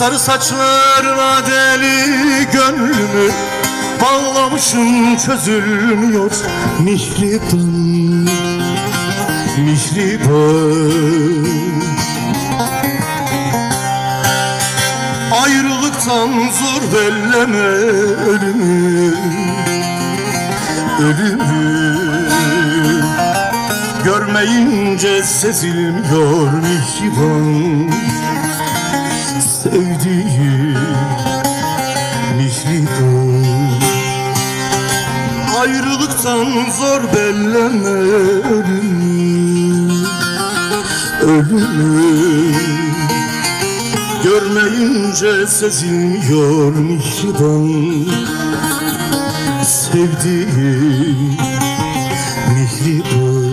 Sarı saçlarına deli gönlümü bağlamışım, çözülmüyor mihriban, mihriban. Ayrılıktan zor belleme ölümü, ölümü. Görmeyince sezilmiyor mihriban, sevdiğim mihriban. Ayrılıktan zor belleme ölümü, ölümü. Görmeyince sezilmiyor mihriban, sevdiğim mihriban.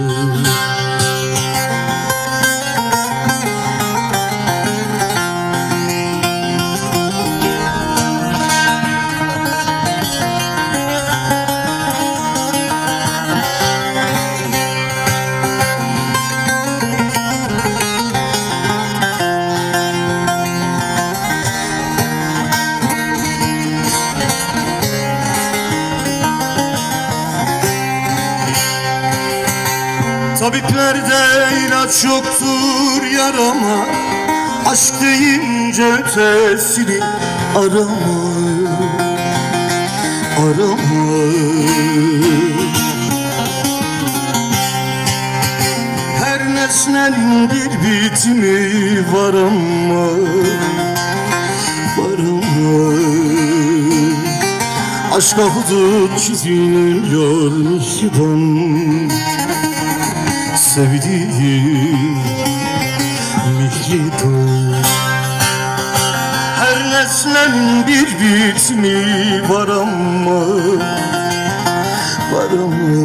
Tabiplerde ilaç yoktur yarama, aşk deyince ötesini arama, arama. Her nesnenin bir bitimi var ama, var ama. Aşka hudut çizilmiyor mihriban, sevdiğim mihriban. Her nesnenin bir bitimi var ama, var ama.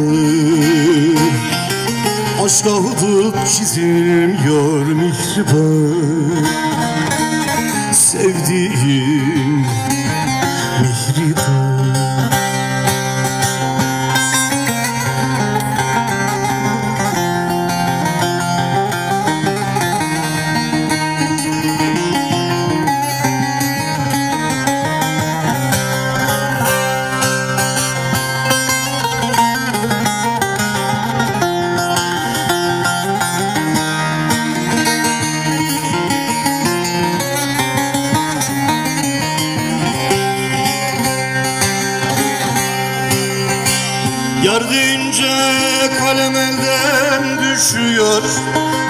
Aşka hudut çizilmiyor mihriban, sevdiğim mihriban. Yar deyince kalem elden düşüyor,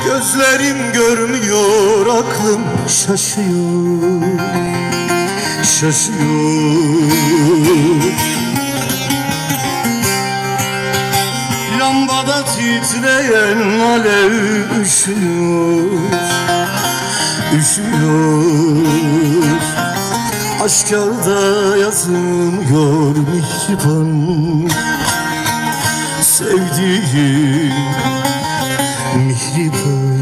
gözlerim görmüyor, aklım şaşıyor, şaşıyor. Lambada titreyen alev üşüyor, üşüyor. Aşkarda yazılmıyor mihriban, sevdiğim mihriban.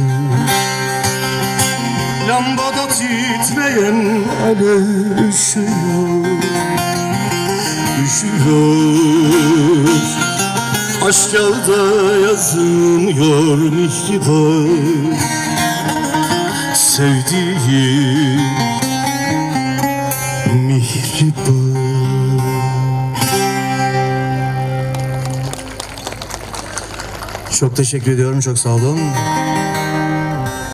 Lambada titreyen alev üşüyor, üşüyor. Aşkarda yazılmıyor mihriban, sevdiğim mihriban. Çok teşekkür ediyorum, çok sağ olun.